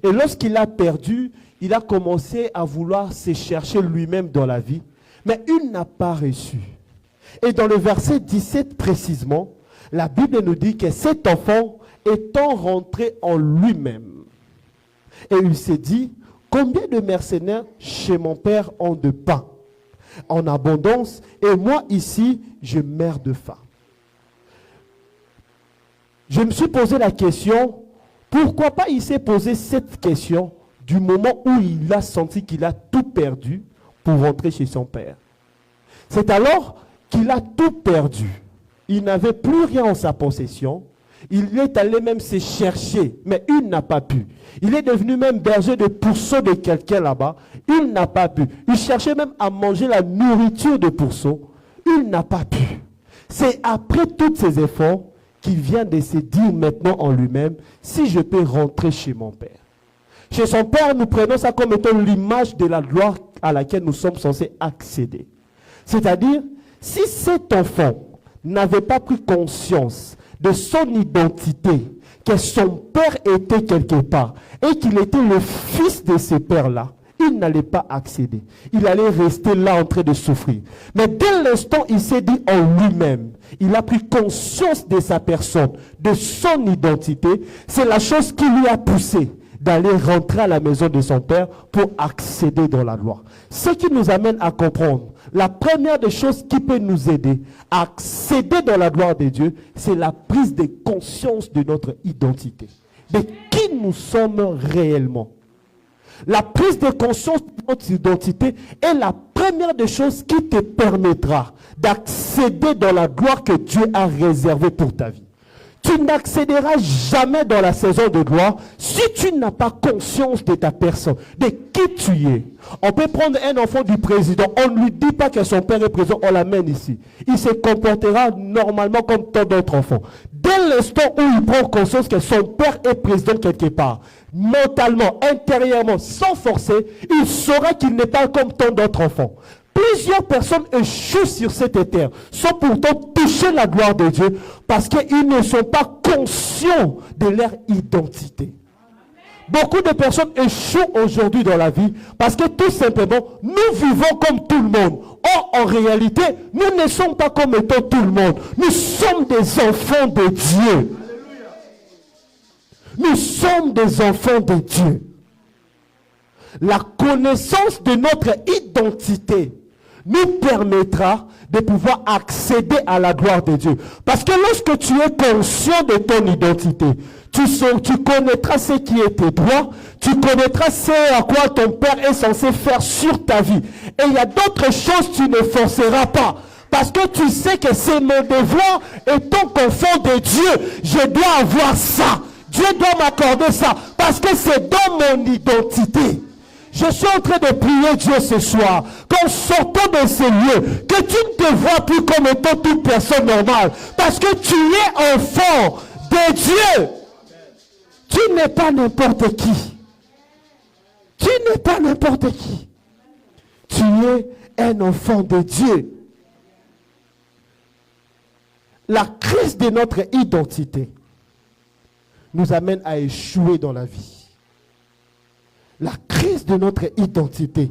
Et lorsqu'il a perdu, il a commencé à vouloir se chercher lui-même dans la vie. Mais il n'a pas reçu. Et dans le verset 17 précisément, la Bible nous dit que cet enfant étant rentré en lui-même, et il s'est dit, combien de mercenaires chez mon père ont de pain en abondance, et moi ici, je meurs de faim. Je me suis posé la question, pourquoi pas il s'est posé cette question du moment où il a senti qu'il a tout perdu pour rentrer chez son père. C'est alors qu'il a tout perdu. Il n'avait plus rien en sa possession. Il est allé même se chercher, mais il n'a pas pu. Il est devenu même berger de pourceaux de quelqu'un là-bas. Il n'a pas pu. Il cherchait même à manger la nourriture de pourceaux. Il n'a pas pu. C'est après tous ces efforts qu'il vient de se dire maintenant en lui-même, si je peux rentrer chez mon père. Chez son père, nous prenons ça comme étant l'image de la gloire à laquelle nous sommes censés accéder. C'est-à-dire, si cet enfant n'avait pas pris conscience de son identité, que son père était quelque part et qu'il était le fils de ce père-là, il n'allait pas accéder. Il allait rester là en train de souffrir. Mais dès l'instant, il s'est dit en lui-même, il a pris conscience de sa personne, de son identité. C'est la chose qui lui a poussé d'aller rentrer à la maison de son père pour accéder dans la gloire. Ce qui nous amène à comprendre, la première des choses qui peut nous aider à accéder dans la gloire de Dieu, c'est la prise de conscience de notre identité, de qui nous sommes réellement. La prise de conscience de notre identité est la première des choses qui te permettra d'accéder dans la gloire que Dieu a réservée pour ta vie. Tu n'accéderas jamais dans la saison de gloire si tu n'as pas conscience de ta personne, de qui tu es. On peut prendre un enfant du président, on ne lui dit pas que son père est président, on l'amène ici. Il se comportera normalement comme tant d'autres enfants. Dès l'instant où il prend conscience que son père est président quelque part, mentalement, intérieurement, sans forcer, il saura qu'il n'est pas comme tant d'autres enfants. Plusieurs personnes échouent sur cette terre, sans pourtant toucher la gloire de Dieu, parce qu'ils ne sont pas conscients de leur identité. Beaucoup de personnes échouent aujourd'hui dans la vie, parce que tout simplement, nous vivons comme tout le monde. Or, en réalité, nous ne sommes pas comme étant tout le monde. Nous sommes des enfants de Dieu. Nous sommes des enfants de Dieu. La connaissance de notre identité nous permettra de pouvoir accéder à la gloire de Dieu. Parce que lorsque tu es conscient de ton identité, tu connaîtras ce qui est tes droits, tu connaîtras ce à quoi ton Père est censé faire sur ta vie. Et il y a d'autres choses que tu ne forceras pas. Parce que tu sais que c'est mon devoir, étant qu'enfant de Dieu, je dois avoir ça. Dieu doit m'accorder ça. Parce que c'est dans mon identité. Je suis en train de prier Dieu ce soir, qu'en sortant de ces lieux, que tu ne te vois plus comme étant toute personne normale, parce que tu es enfant de Dieu. Tu n'es pas n'importe qui. Tu n'es pas n'importe qui. Tu es un enfant de Dieu. La crise de notre identité nous amène à échouer dans la vie. La crise de notre identité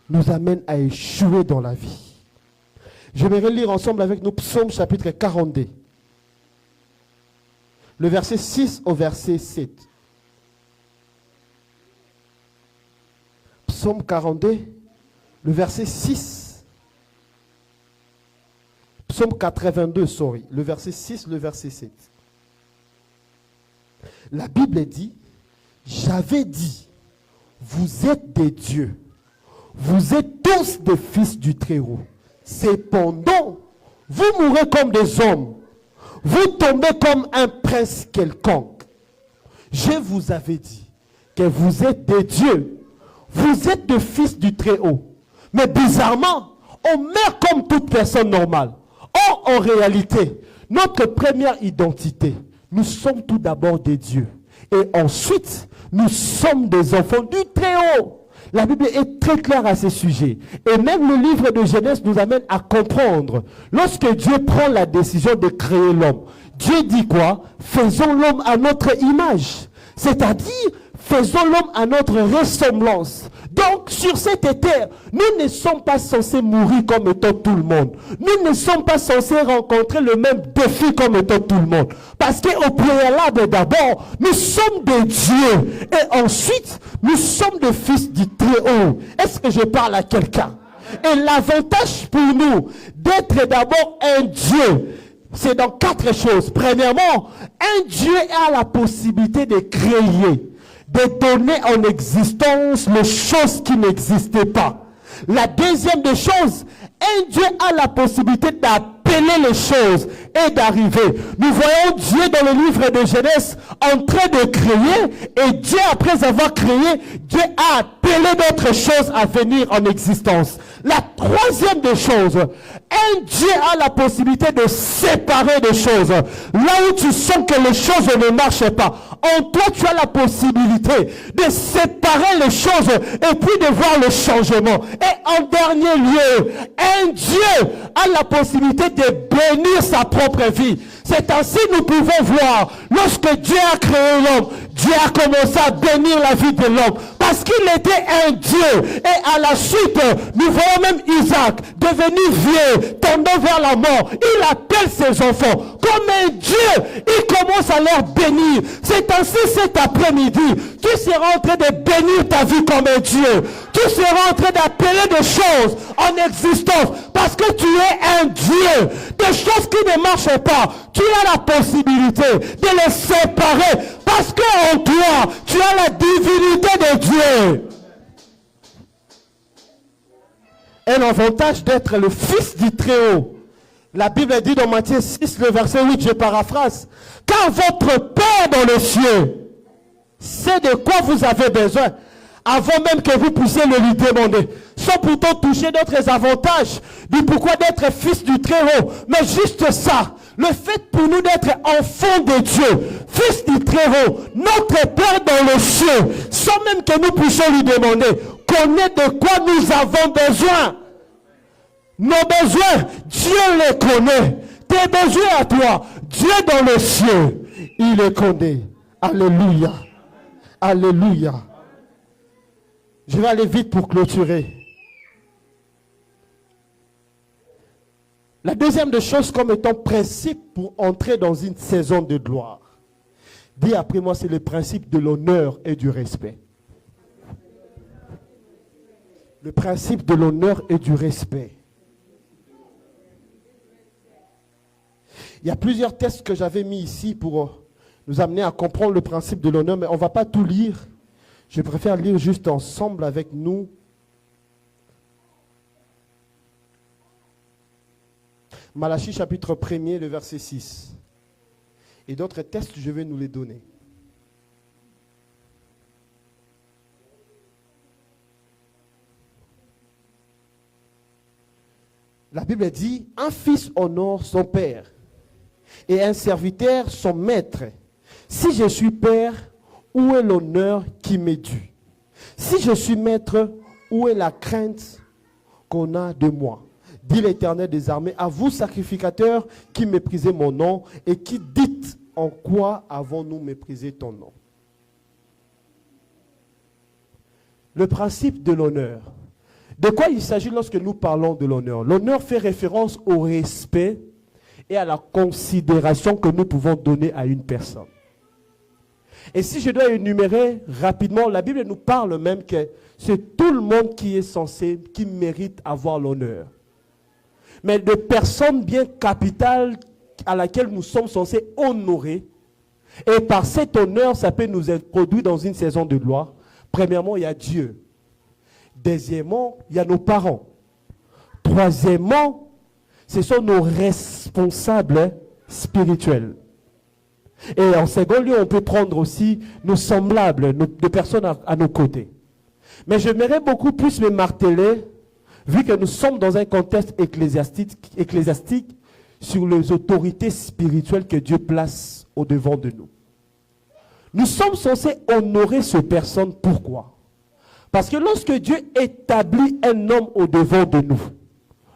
nous amène à échouer dans la vie. Je vais relire ensemble avec nous Psaume chapitre 42. Le verset 6 au verset 7. Psaume 42, le verset 6. Psaume 82, le verset 6, le verset 7. La Bible dit, j'avais dit, vous êtes des dieux, vous êtes tous des fils du Très-Haut. Cependant, vous mourrez comme des hommes, vous tombez comme un prince quelconque. Je vous avais dit que vous êtes des dieux, vous êtes des fils du Très-Haut. Mais bizarrement, on meurt comme toute personne normale. Or, en réalité, notre première identité, nous sommes tout d'abord des dieux. Et ensuite, nous sommes des enfants du Très-Haut. La Bible est très claire à ce sujet. Et même le livre de Genèse nous amène à comprendre. Lorsque Dieu prend la décision de créer l'homme, Dieu dit quoi? Faisons l'homme à notre image. C'est-à-dire, faisons l'homme à notre ressemblance. Donc, sur cette terre, nous ne sommes pas censés mourir comme étant tout le monde. Nous ne sommes pas censés rencontrer le même défi comme étant tout le monde. Parce qu'au préalable, d'abord, nous sommes des dieux. Et ensuite, nous sommes des fils du Très-Haut. Est-ce que je parle à quelqu'un? Et l'avantage pour nous d'être d'abord un Dieu, c'est dans 4 choses. Premièrement, un Dieu a la possibilité de créer, de donner en existence les choses qui n'existaient pas. La deuxième des choses, un Dieu a la possibilité d'appeler les choses et d'arriver. Nous voyons Dieu dans le livre de Genèse en train de créer, et Dieu, après avoir créé, Dieu a appelé d'autres choses à venir en existence. La troisième des choses, un Dieu a la possibilité de séparer des choses. Là où tu sens que les choses ne marchent pas, en toi tu as la possibilité de séparer les choses et puis de voir le changement. Et en dernier lieu, un Dieu a la possibilité de bénir sa propre vie. C'est ainsi que nous pouvons voir, lorsque Dieu a créé l'homme, Dieu a commencé à bénir la vie de l'homme. Parce qu'il était un Dieu. Et à la suite, nous voyons même Isaac devenu vieux, tendant vers la mort. Il appelle ses enfants comme un Dieu. Il commence à leur bénir. C'est ainsi cet après-midi, tu seras en train de bénir ta vie comme un Dieu. Tu seras en train d'appeler des choses en existence. Parce que tu es un Dieu. Des choses qui ne marchent pas, tu as la possibilité de les séparer Parce qu'en toi, tu as la divinité de Dieu. Un avantage d'être le fils du Très-Haut. La Bible dit dans Matthieu 6, le verset 8, je paraphrase. Car votre Père dans les cieux sait de quoi vous avez besoin, avant même que vous puissiez le lui demander. Sans pourtant toucher d'autres avantages, du pourquoi d'être fils du Très-Haut. Mais juste ça, le fait pour nous d'être enfants de Dieu, fils du Très-Haut, notre Père dans les cieux, sans même que nous puissions lui demander, connaît de quoi nous avons besoin. Nos besoins, Dieu les connaît. Tes besoins à toi, Dieu dans les cieux, il les connaît. Alléluia. Alléluia. Je vais aller vite pour clôturer. La deuxième des choses comme étant principe pour entrer dans une saison de gloire. Dis après moi, c'est le principe de l'honneur et du respect. Le principe de l'honneur et du respect. Il y a plusieurs textes que j'avais mis ici pour nous amener à comprendre le principe de l'honneur, mais on ne va pas tout lire. Je préfère lire juste ensemble avec nous. Malachie chapitre 1er, le verset 6. Et d'autres textes, je vais nous les donner. La Bible dit, un fils honore son père et un serviteur son maître. Si je suis père, où est l'honneur qui m'est dû? Si je suis maître, où est la crainte qu'on a de moi? Dit l'Éternel des armées, à vous sacrificateurs qui méprisez mon nom et qui dites, en quoi avons-nous méprisé ton nom? Le principe de l'honneur. De quoi il s'agit lorsque nous parlons de l'honneur? L'honneur fait référence au respect et à la considération que nous pouvons donner à une personne. Et si je dois énumérer rapidement, la Bible nous parle même que c'est tout le monde qui est censé, qui mérite avoir l'honneur. Mais de personnes bien capitales à laquelle nous sommes censés honorer. Et par cet honneur, ça peut nous être produit dans une saison de gloire. Premièrement, il y a Dieu. Deuxièmement, il y a nos parents. Troisièmement, ce sont nos responsables spirituels. Et en second lieu, on peut prendre aussi nos semblables, des personnes à nos côtés. Mais j'aimerais beaucoup plus me marteler, vu que nous sommes dans un contexte ecclésiastique sur les autorités spirituelles que Dieu place au-devant de nous. Nous sommes censés honorer ces personnes. Pourquoi? Parce que lorsque Dieu établit un homme au-devant de nous,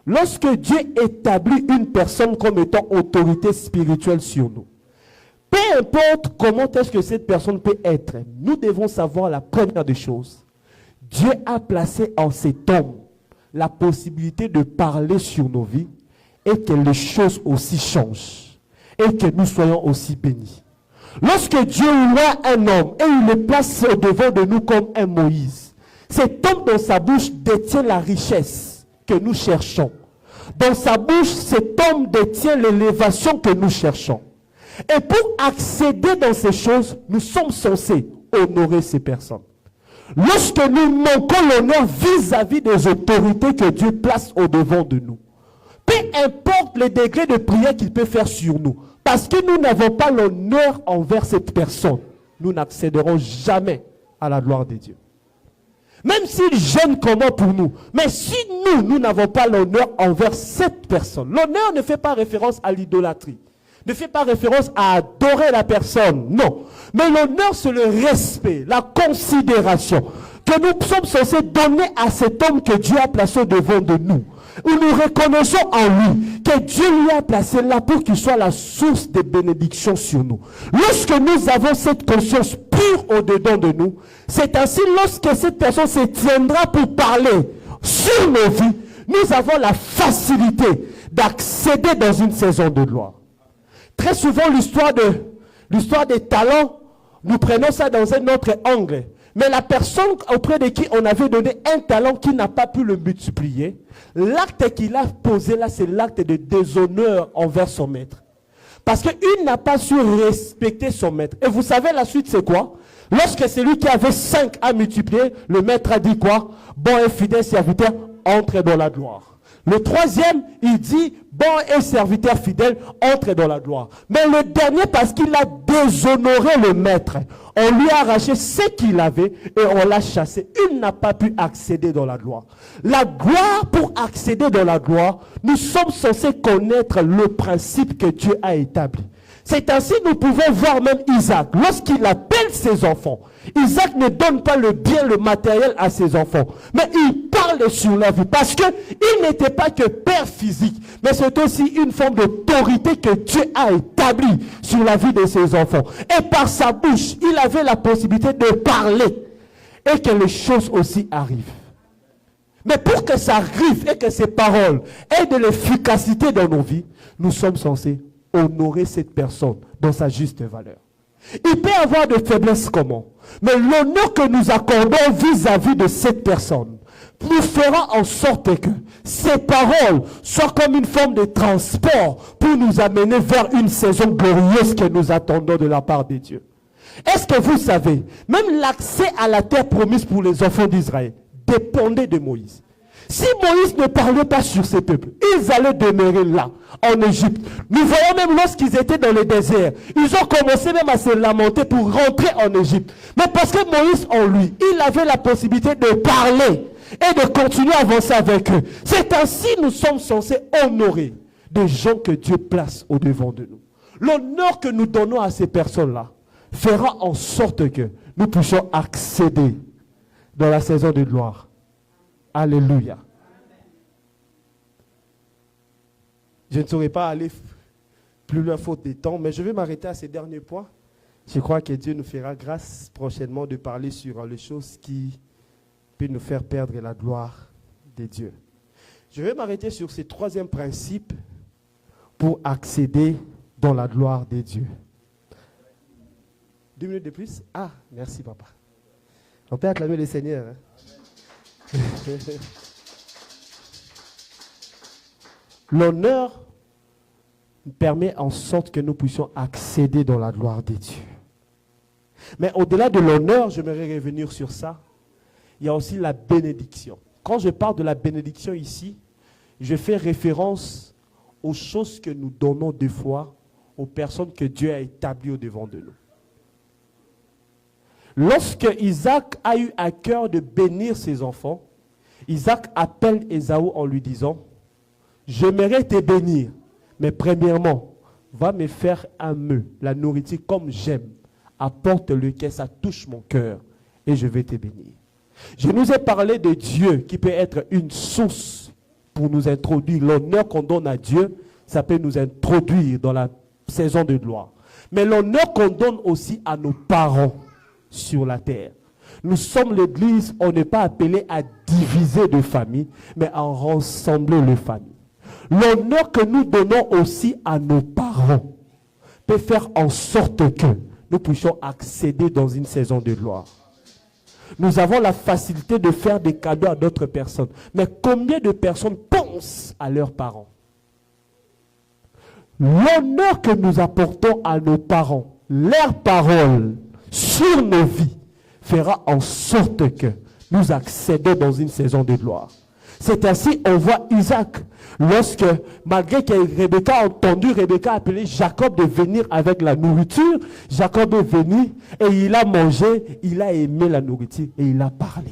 lorsque Dieu établit une personne comme étant autorité spirituelle sur nous, peu importe comment est-ce que cette personne peut être, nous devons savoir la première des choses. Dieu a placé en cet homme la possibilité de parler sur nos vies et que les choses aussi changent et que nous soyons aussi bénis. Lorsque Dieu voit un homme et il le place au-devant de nous comme un Moïse, cet homme dans sa bouche détient la richesse que nous cherchons. Dans sa bouche, cet homme détient l'élévation que nous cherchons. Et pour accéder dans ces choses, nous sommes censés honorer ces personnes. Lorsque nous manquons l'honneur vis-à-vis des autorités que Dieu place au-devant de nous, peu importe le degré de prière qu'il peut faire sur nous, parce que nous n'avons pas l'honneur envers cette personne, nous n'accéderons jamais à la gloire de Dieu. Même s'il gêne comment pour nous, mais si nous n'avons pas l'honneur envers cette personne, l'honneur ne fait pas référence à l'idolâtrie. Ne fait pas référence à adorer la personne, non. Mais l'honneur, c'est le respect, la considération que nous sommes censés donner à cet homme que Dieu a placé devant de nous. Où nous reconnaissons en lui que Dieu lui a placé là pour qu'il soit la source de bénédictions sur nous. Lorsque nous avons cette conscience pure au-dedans de nous, c'est ainsi lorsque cette personne se tiendra pour parler sur nos vies, nous avons la facilité d'accéder dans une saison de gloire. Très souvent, l'histoire des talents, nous prenons ça dans un autre angle. Mais la personne auprès de qui on avait donné un talent qui n'a pas pu le multiplier, l'acte qu'il a posé là, c'est l'acte de déshonneur envers son maître. Parce qu'il n'a pas su respecter son maître. Et vous savez, la suite, c'est quoi? Lorsque celui qui avait 5 à multiplier, le maître a dit quoi? Bon et fidèle serviteur, entre dans la gloire. Le troisième, il dit, bon et serviteur fidèle, entre dans la gloire. Mais le dernier, parce qu'il a déshonoré le maître, on lui a arraché ce qu'il avait et on l'a chassé. Il n'a pas pu accéder dans la gloire. La gloire, pour accéder dans la gloire, nous sommes censés connaître le principe que Dieu a établi. C'est ainsi que nous pouvons voir même Isaac. Lorsqu'il appelle ses enfants, Isaac ne donne pas le bien, le matériel à ses enfants. Mais il parle sur la vie. Parce qu'il n'était pas que père physique. Mais c'est aussi une forme d'autorité que Dieu a établie sur la vie de ses enfants. Et par sa bouche, il avait la possibilité de parler. Et que les choses aussi arrivent. Mais pour que ça arrive et que ces paroles aient de l'efficacité dans nos vies, nous sommes censés honorer cette personne dans sa juste valeur. Il peut y avoir de faiblesses comment? Mais l'honneur que nous accordons vis-à-vis de cette personne nous fera en sorte que ces paroles soient comme une forme de transport pour nous amener vers une saison glorieuse que nous attendons de la part de Dieu. Est-ce que vous savez, même l'accès à la terre promise pour les enfants d'Israël dépendait de Moïse. Si Moïse ne parlait pas sur ces peuples, ils allaient demeurer là, en Égypte. Nous voyons même lorsqu'ils étaient dans le désert, ils ont commencé même à se lamenter pour rentrer en Égypte. Mais parce que Moïse en lui, il avait la possibilité de parler et de continuer à avancer avec eux. C'est ainsi que nous sommes censés honorer des gens que Dieu place au-devant de nous. L'honneur que nous donnons à ces personnes-là fera en sorte que nous puissions accéder dans la saison de gloire. Alléluia. Je ne saurais pas aller plus loin faute de temps, mais je vais m'arrêter à ces derniers points. Je crois que Dieu nous fera grâce prochainement de parler sur les choses qui peuvent nous faire perdre la gloire de Dieu. Je vais m'arrêter sur ces troisième principe pour accéder dans la gloire de Dieu. 2 minutes de plus? Ah, merci papa. On peut acclamer le Seigneur. Hein? L'honneur permet en sorte que nous puissions accéder dans la gloire de Dieu. Mais au-delà de l'honneur, j'aimerais revenir sur ça. Il y a aussi la bénédiction. Quand je parle de la bénédiction ici, je fais référence aux choses que nous donnons des fois aux personnes que Dieu a établies au-devant de nous. Lorsque Isaac a eu à cœur de bénir ses enfants, Isaac appelle Ésaü en lui disant, « J'aimerais te bénir, mais premièrement, va me faire un mets, la nourriture comme j'aime. Apporte-le que ça touche mon cœur et je vais te bénir. » Je nous ai parlé de Dieu qui peut être une source pour nous introduire. L'honneur qu'on donne à Dieu, ça peut nous introduire dans la saison de gloire. Mais l'honneur qu'on donne aussi à nos parents sur la terre. Nous sommes l'église, on n'est pas appelé à diviser de famille, mais à rassembler les familles. L'honneur que nous donnons aussi à nos parents peut faire en sorte que nous puissions accéder dans une saison de gloire. Nous avons la facilité de faire des cadeaux à d'autres personnes. Mais combien de personnes pensent à leurs parents? L'honneur que nous apportons à nos parents, leurs paroles sur nos vies, fera en sorte que nous accédons dans une saison de gloire. C'est ainsi on voit Isaac, lorsque, malgré que Rebecca a entendu, Rebecca a appelé Jacob de venir avec la nourriture, Jacob est venu et il a mangé, il a aimé la nourriture et il a parlé.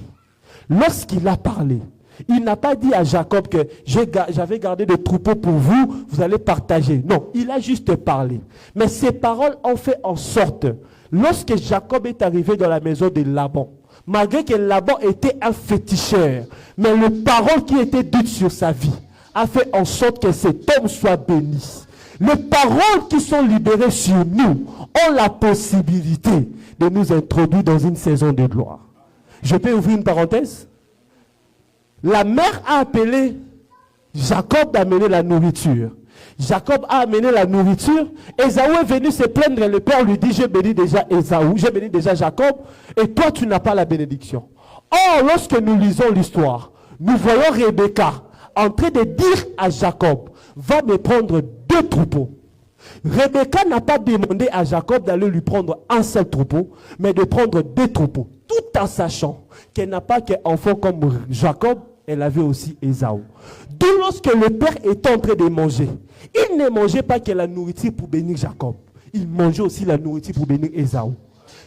Lorsqu'il a parlé, il n'a pas dit à Jacob que j'avais gardé des troupeaux pour vous, vous allez partager. Non, il a juste parlé. Mais ces paroles ont fait en sorte, lorsque Jacob est arrivé dans la maison de Laban, malgré que Laban était un féticheur, mais les paroles qui étaient dites sur sa vie a fait en sorte que cet homme soit béni. Les paroles qui sont libérées sur nous ont la possibilité de nous introduire dans une saison de gloire. Je peux ouvrir une parenthèse? La mère a appelé Jacob d'amener la nourriture. Jacob a amené la nourriture. Ésaü est venu se plaindre. Le père lui dit, j'ai béni déjà Ésaü, j'ai béni déjà Jacob, et toi tu n'as pas la bénédiction. Or, lorsque nous lisons l'histoire, nous voyons Rebecca en train de dire à Jacob, va me prendre 2 troupeaux. Rebecca n'a pas demandé à Jacob d'aller lui prendre un seul troupeau, mais de prendre 2 troupeaux, tout en sachant qu'elle n'a pas qu'un enfant comme Jacob, elle avait aussi Ésaü. D'où lorsque le père était en train de manger, il ne mangeait pas que la nourriture pour bénir Jacob, il mangeait aussi la nourriture pour bénir Ésaü.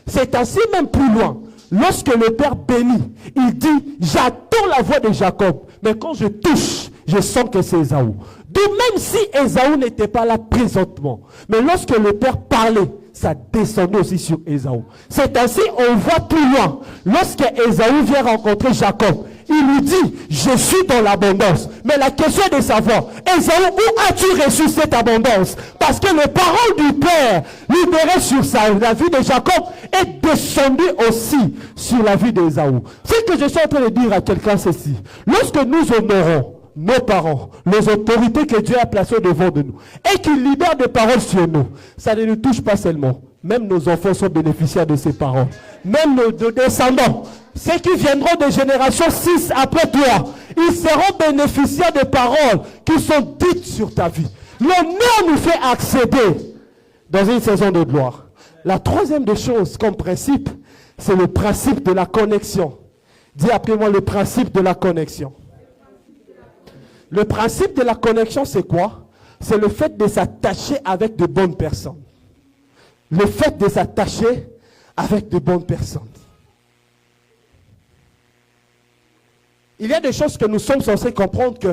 C'est ainsi même plus loin. Lorsque le père bénit, il dit, j'attends la voix de Jacob, mais quand je touche, je sens que c'est Ésaü. D'où même si Ésaü n'était pas là présentement, mais lorsque le père parlait, ça descendait aussi sur Ésaü. C'est ainsi, on voit plus loin. Lorsque Ésaü vient rencontrer Jacob, il lui dit, je suis dans l'abondance. Mais la question est de savoir, Ésaü, où as-tu reçu cette abondance? Parce que les paroles du Père libérées sur la vie de Jacob est descendu aussi sur la vie d'Ésaü. Ce que je suis en train de dire à quelqu'un, c'est ceci. Lorsque nous honorons nos parents, les autorités que Dieu a placées devant de nous, et qu'ils libèrent des paroles sur nous, ça ne nous touche pas seulement. Même nos enfants sont bénéficiaires de ces paroles. Même nos descendants, ceux qui viendront des générations 6 après toi, ils seront bénéficiaires des paroles qui sont dites sur ta vie. L'honneur nous fait accéder dans une saison de gloire. La troisième des choses comme principe, c'est le principe de la connexion. Dis après moi le principe de la connexion. Le principe de la connexion, c'est quoi? C'est le fait de s'attacher avec de bonnes personnes. Le fait de s'attacher avec de bonnes personnes. Il y a des choses que nous sommes censés comprendre que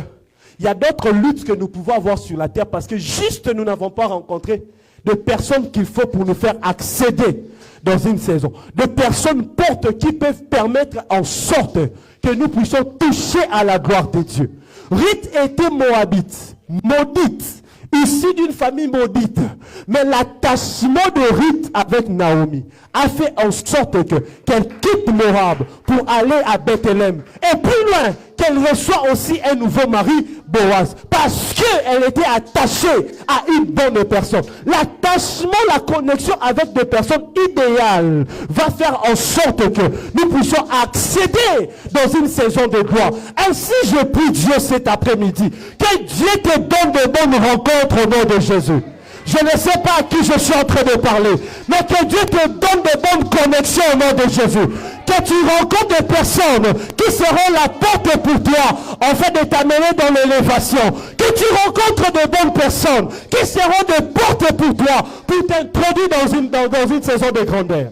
il y a d'autres luttes que nous pouvons avoir sur la terre parce que juste nous n'avons pas rencontré de personnes qu'il faut pour nous faire accéder dans une saison. De personnes portes qui peuvent permettre en sorte que nous puissions toucher à la gloire de Dieu. Ruth était moabite, maudite, issue d'une famille maudite. Mais l'attachement de Ruth avec Naomi a fait en sorte qu'elle quitte Moab pour aller à Bethléem. Et plus loin, qu'elle reçoit aussi un nouveau mari, Boaz. Parce qu'elle était attachée à une bonne personne. L'attachement, la connexion avec des personnes idéales va faire en sorte que nous puissions accéder dans une saison de gloire. Ainsi, je prie Dieu cet après-midi. Que Dieu te donne de bonnes rencontres au nom de Jésus. Je ne sais pas à qui je suis en train de parler, mais que Dieu te donne de bonnes connexions au nom de Jésus. Que tu rencontres des personnes qui seront la porte pour toi, en fait de t'amener dans l'élévation. Que tu rencontres de bonnes personnes qui seront des portes pour toi, pour t'introduire dans une saison de grandeur.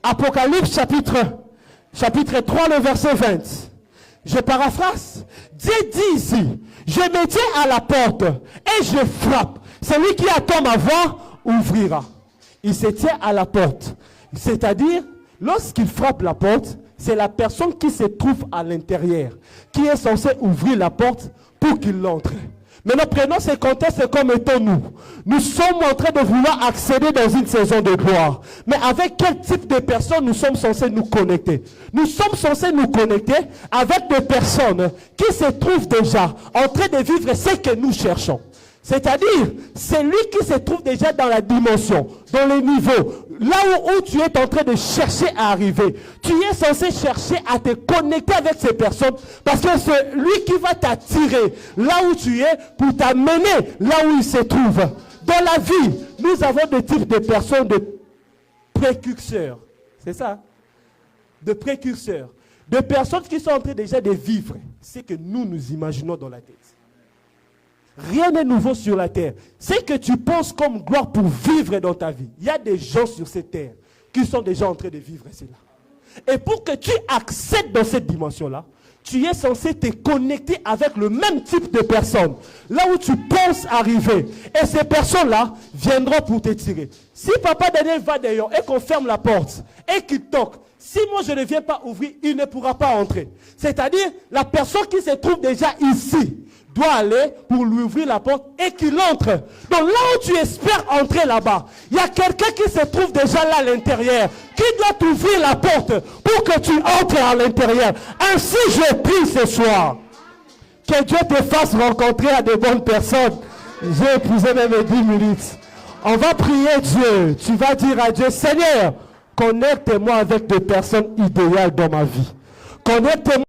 Apocalypse chapitre 3, le verset 20. Je paraphrase. Dieu dit ici, je me tiens à la porte et je frappe. Celui qui attend ma voix ouvrira. Il se tient à la porte. C'est-à-dire, lorsqu'il frappe la porte, c'est la personne qui se trouve à l'intérieur qui est censée ouvrir la porte pour qu'il entre. Maintenant, prenons ce contexte comme étant nous. Nous sommes en train de vouloir accéder dans une saison de gloire. Mais avec quel type de personnes nous sommes censés nous connecter? Nous sommes censés nous connecter avec des personnes qui se trouvent déjà en train de vivre ce que nous cherchons. C'est-à-dire, c'est lui qui se trouve déjà dans la dimension, dans le niveau, là où tu es en train de chercher à arriver. Tu es censé chercher à te connecter avec ces personnes parce que c'est lui qui va t'attirer là où tu es pour t'amener là où il se trouve. Dans la vie, nous avons des types de personnes de précurseurs. C'est ça? De précurseurs. De personnes qui sont en train déjà de vivre ce que nous imaginons dans la tête. Rien n'est nouveau sur la terre. C'est que tu penses comme gloire pour vivre dans ta vie. Il y a des gens sur cette terre qui sont déjà en train de vivre cela. Et pour que tu accèdes dans cette dimension-là, tu es censé te connecter avec le même type de personnes. Là où tu penses arriver. Et ces personnes-là viendront pour te tirer. Si Papa Daniel va dehors et qu'on ferme la porte et qu'il toque, si moi je ne viens pas ouvrir, il ne pourra pas entrer. C'est-à-dire, la personne qui se trouve déjà ici doit aller pour lui ouvrir la porte et qu'il entre. Donc là où tu espères entrer là-bas, il y a quelqu'un qui se trouve déjà là à l'intérieur, qui doit t'ouvrir la porte pour que tu entres à l'intérieur. Ainsi je prie ce soir. Que Dieu te fasse rencontrer à de bonnes personnes. J'ai épuisé même 10 minutes. On va prier Dieu. Tu vas dire à Dieu, Seigneur, connecte-moi avec des personnes idéales dans ma vie. Connecte-moi